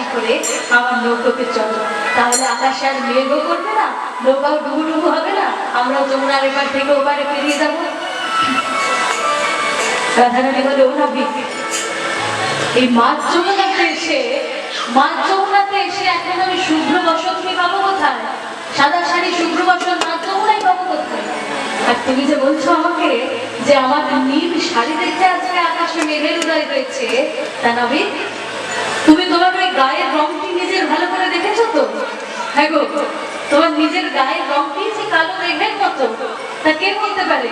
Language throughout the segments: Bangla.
শাড়ি করে আমার নৌকোতে চলো, তাহলে আকাশে আর মেঘও করবে না, নৌকাও ডুবুডুবু হবে না, আমরাও যমুনার এপার থেকে ওপারে পেরিয়ে যাবো। রাধারানী বলে, ও নবী, এই মাঝ যমুনাতে এসে এখন আমি শুভ্র বসন্তকে পাবো কোথায়? সাদা শাড়ি শুভ্র বসন্ত মাঝ যমুনায় পাবো কোথায়? আর তুমি যে বলছো আমাকে যে আমার নীল শাড়ি দেখে আজকে আকাশে মেঘের উদয় হয়েছে, তা নবী তুমি তোমার ওই গায়ের রংটি নিজের ভালো করে দেখেছো তো? হ্যাঁ গো, তোমার নিজের গায়ের রংটি যে কালো মেঘের মতো, তা কে বলতে পারে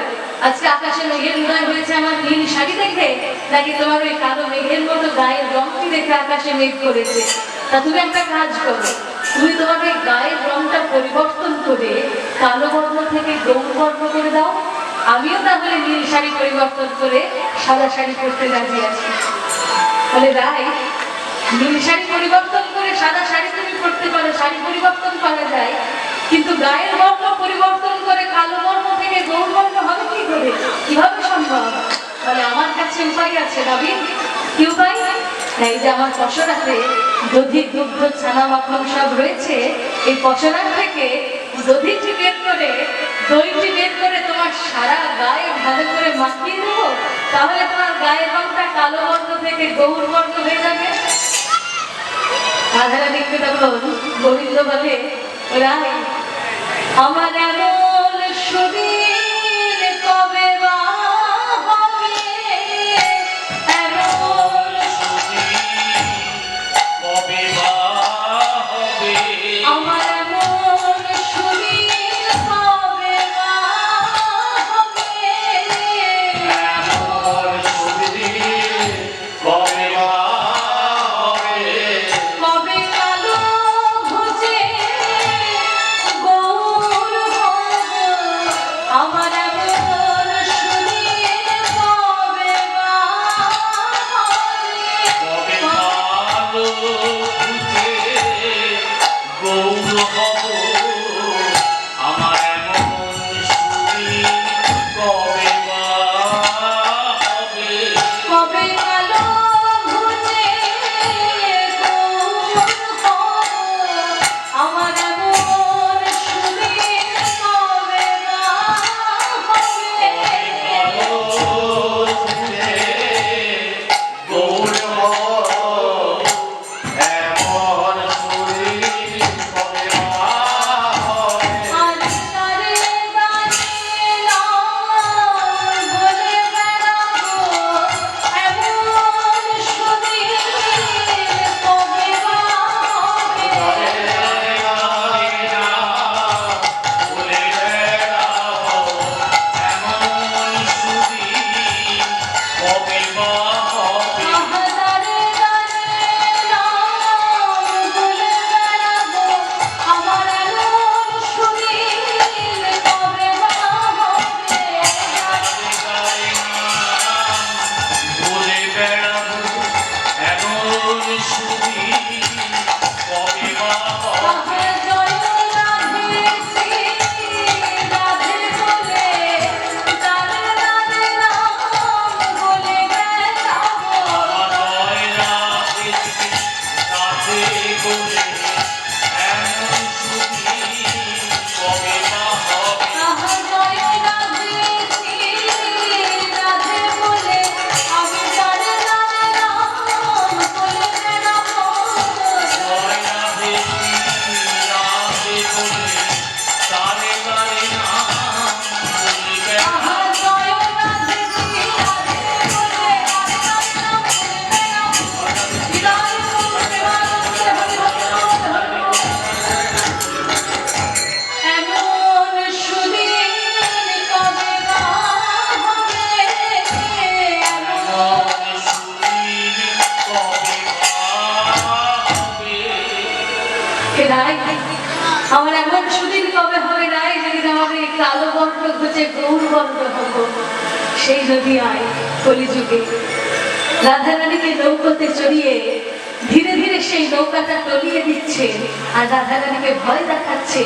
আজকে আকাশে মেঘের উদয় হয়েছে আমার নীল শাড়ি দেখে, নাকি তোমার ওই কালো মেঘের মতো গায়ের রংটি দেখে আকাশে মেঘ করেছে? তা তুমি একটা কাজ করো, তুমি তোমার ওই গায়ের রংটা পরিবর্তন করে কালো বর্ণ থেকে গৌর বর্ণ করে দাও, আমিও তাহলে নীল শাড়ি পরিবর্তন করে সাদা শাড়ি পরতে রাজি আছি। বলে, রাই, নীল শাড়ি পরিবর্তন করে সাদা শাড়ি তুমি পরতে পারো, শাড়ি পরিবর্তন করা যায়, কিন্তু গায়ের বর্ণ পরিবর্তন করে কালো বর্ণ থেকে গৌর বর্ণ হবে কি করে? কিভাবে সম্ভব? বলে, আমার কাছে উপায় আছে নবী। কি উপায়? এই যে আমার পসরাতে দধি, দুগ্ধ, ছানা, মাখন সব রয়েছে, এই পসরার থেকে দধিটি বের করে, দইটি বের করে তোমার সারা গায়ে ভালো করে মাখিয়ে দেবো, তাহলে তোমার গায়ের রংটা কালো বর্ণ থেকে গৌর বর্ণ হয়ে যাবে। রাধারা দেখতে তখন গোবিন্দ বলে, রাই, আমার এমন শরীর কবে বা হবে, এমন কবে বা হবে, আমার এমন শরীর কবে বা হবে, এমন শরীর কবে বা হবে, কবে কালো ঘুচে গৌর হব, আমার এমন শরীর কবে বা হবে, কবে কালো ঘুচে গৌর হব, আমার এমন শরীর কবে বা হবে, কবে কালো ঘুচে গৌর হব, আমার এমন শরীর কবে বা হবে, কালো ঘুচে গৌর হব, এমন শরীর কবে বা হবে। আজকারে দাঁড়িয়ে নাম বলে বেড়াবো, এমন শরীর কবে বা হবে, আহাজারে দাঁড়িয়ে নাম বলে বেড়াবো, আমার এমন শরীর কবে বা হবে, আহা জয় রাধে শ্রী রাধে বলে, রাধে রাধে নাম বলে বেড়াবো, আহা জয় রাধে শ্রী রাধে বলে, আমি রাধে রাধে নাম বলে বেড়াবো, আহা জয় রাধে শ্রী রাধে বলে, রাধে রাধে নাম বলে বেড়াবো, হৃদয় বলতে বলতে হরি হরি বল, হরি বল। এমন শরীর কবে বা হবে, এমন রাই, আমার এমন শরীর কবে হবে রাই, যদি আমার এই কালো বর্ণ ঘুচে গৌর বর্ণ হব, সেই যদি আয় কলিযুগে। রাধারানীকে নৌকোতে চড়িয়ে ধীরে ধীরে সেই নৌকাটা তলিয়ে দিচ্ছে, আর রাধারানীকে ভয় দেখাচ্ছে,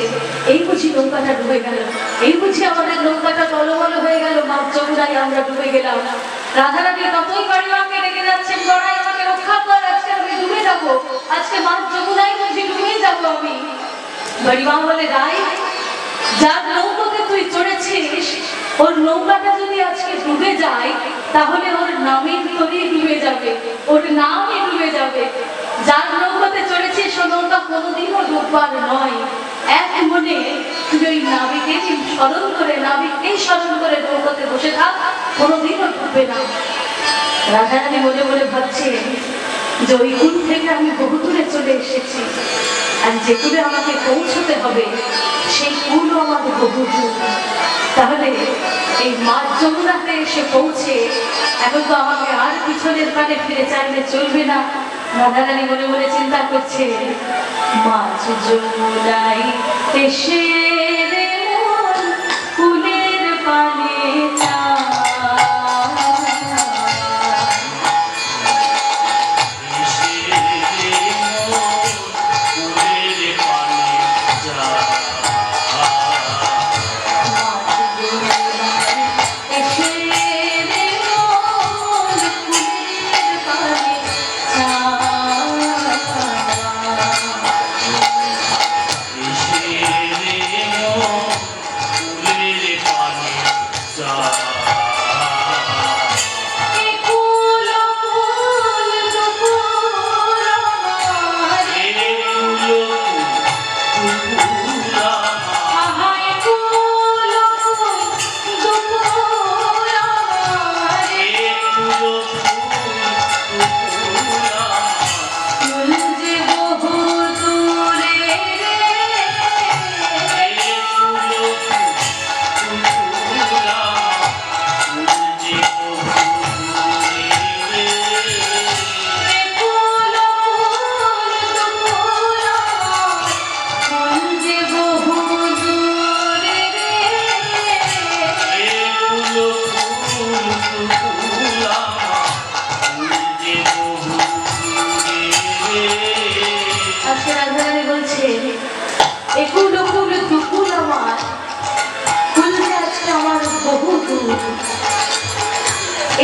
এই বুঝি নৌকাটা ডুবে গেল, এই বুঝি আমাদের নৌকাটা টলমল হয়ে গেল, মাঝ যমুনায় আমরা ডুবে গেলাম। রাধারানী ততই কারিমাকে রেগে যাচ্ছেন, বড়াই আমাকে রক্ষা কর, আজকে আমি ডুবে যাবো। আজকে মাছ যমুনায় বুঝি ডুবে যাবো আমি। বাড়িমা বলে, রাই, যার নৌকাতে তুই চড়েছিস ওর নৌকাটা যদি আজকে ডুবে যায় তাহলে ওর নামের তরেই ডুবে যাবে, ওর নামই ডুবে যাবে। যার নৌকাতে চড়েছিস ও নৌকা কোনোদিনও ডুববার নয়। এক মনে তুই ওই নাবিকের স্মরণ করে, নাবিককেই স্মরণ করে নৌকাতে বসে থাক, কোনোদিনও ডুববে না। রাধারানী মনে মনে ভাবছে যে ওই কুল থেকে আমি বহু দূরে চলে এসেছি, আর যে কুলে আমাকে পৌঁছতে হবে সেই কুলও আমার বহু দূর। তাহলে এই মাঝ যমুনাতে এসে পৌঁছে এখন তো আমাকে আর পিছনের পানে ফিরে চাইলে চলবে না। রাধারানী মনে মনে চিন্তা করছে, মাঝ যমুনায় এসে রে মন কুলের পানে চা।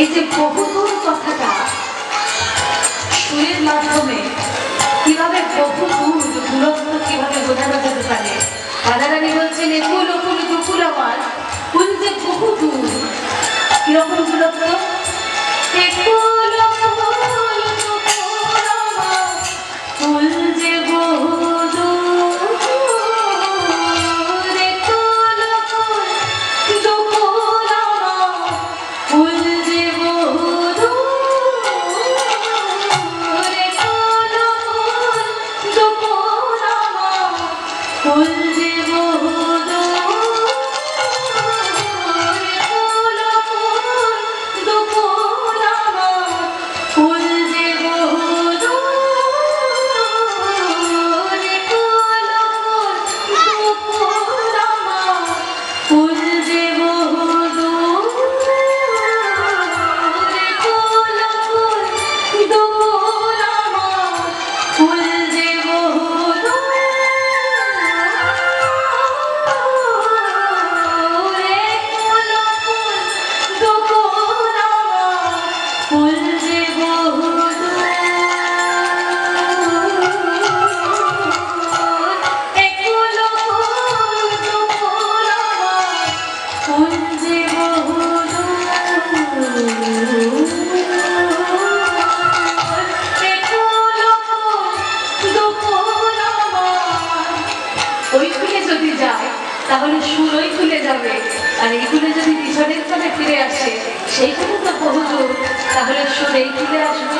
এই যে বহুদূর কথাটা সুরের মাধ্যমে কিভাবে বহুদূর দূরত্ব কিভাবে বোঝানো যেতে পারে। রাধারানী বলছেন, একুল অকুল দুকুল আমার কুল যে বহুদূর। কিরকম দূরত্ব? একুল অকুল দুকুল আমার কুল যে বহুদূর। একুল অকুল দুকুল আমার কুল যে বহুদূর। একুল অকুল দুকুল আমার কুল যে বহুদূর। একুল অকুল দুকুল আমার কুল যে বহুদূর। একুল অকুল দুকুল আমার কুল যে বহুদূর। একুল অকুল দুকুল আমার কুল যে বহুদূর। একুল অকুল দুকুল আমার কুল যে বহুদূর। একুল অকুল দুকুল আমার কুল যে বহুদূর। একুল অকুল দুকুল আমার। ওই কুলে যদি যায় তাহলে সুর ওই কুলে যাবে, আর এই কুলে যদি পিছনের পানে ফিরে আসে সেই কুলে তো বহুদূর, তাহলে সুর এই কুলে আসবে।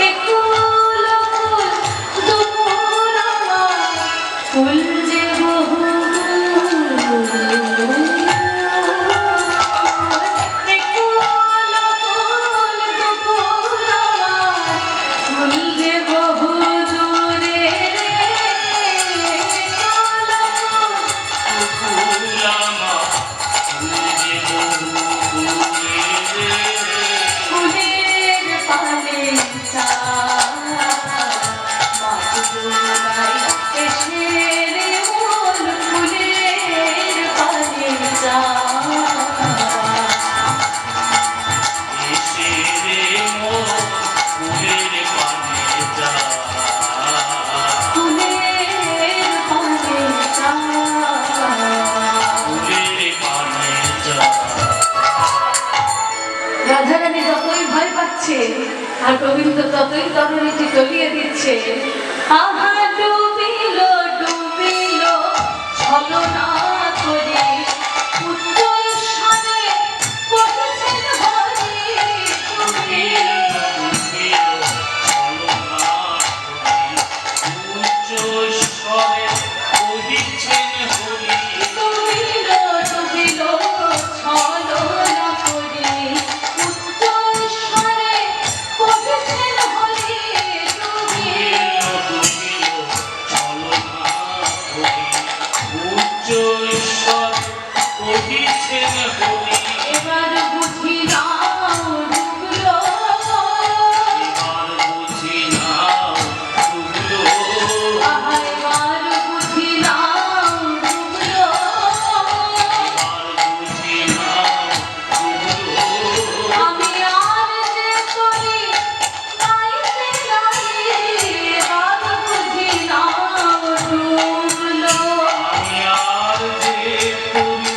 একুল অকুল দুকুল আমার কুল যে বহুদূর। একুল অকুল দুকুল আমার কুল যে বহুদূর। একুল অকুল কুলের পানে রাধারানী যতই ভয় পাচ্ছে আর গোবিন্দ ততই তরণীটি টলিয়ে দিচ্ছে। আহা ডুবিল ডুবিল ছলনা করে উচ্চ স্বরে বলেছেন হরি ডুবিল। ডুবিল ডুবিল ছলনা করে উচ্চ স্বরে বলেছেন হরি ডুবিল। এবার বুঝি নাও ডুবলো। আহা এবার বুঝি নাও ডুবলো। আমি আর যে করি গাইতে গাই এবার বুঝি নাও ডুবলো। আমি আর যে করি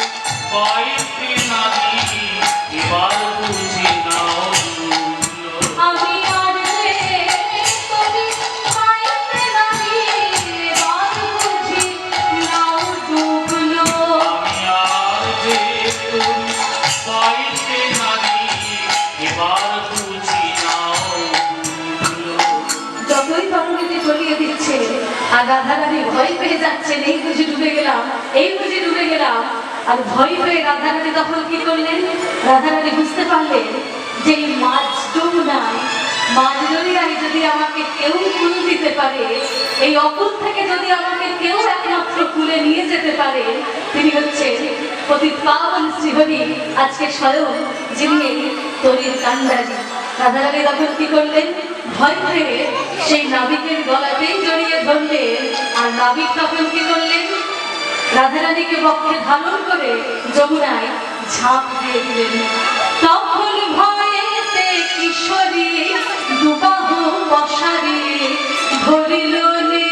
গাইতে গাই এবার বুঝি নাও ডুবলো। যতই তরণীটি টলিয়ে দিচ্ছে আর রাধারানী ভয় পেয়ে যাচ্ছেন, এই বুঝি ডুবে গেলাম, এই বুঝি ডুবে গেলাম। আর ভয় পেয়ে রাধারানী তখন কি করলেন? রাধারানী বুঝতে পারলেন যে এই মাছ ডুবনায় মাছ দরিয়ায় যদি আমাকে কেউ কুল দিতে পারে, এই অকুল থেকে যদি আমাকে কেউ একমাত্র কুলে নিয়ে যেতে পারে, তিনি হচ্ছেন পতিত পাবন শ্রীহরি, আজকে স্বয়ং যিনি এই তরির কান্ডারি। রাধারানী তখন কি করলেন? ভয় পেয়ে সেই নাবিকের গলাতেই জড়িয়ে ধরলেন। আর নাবিক তখন কি করলেন? রাধারানীকে বক্ষে ধারণ করে যমুনায় ঝাঁপ দিয়ে দিলেন। তখন ভয়েতে কিশোরী দুবাহু পশারি ধরিল নে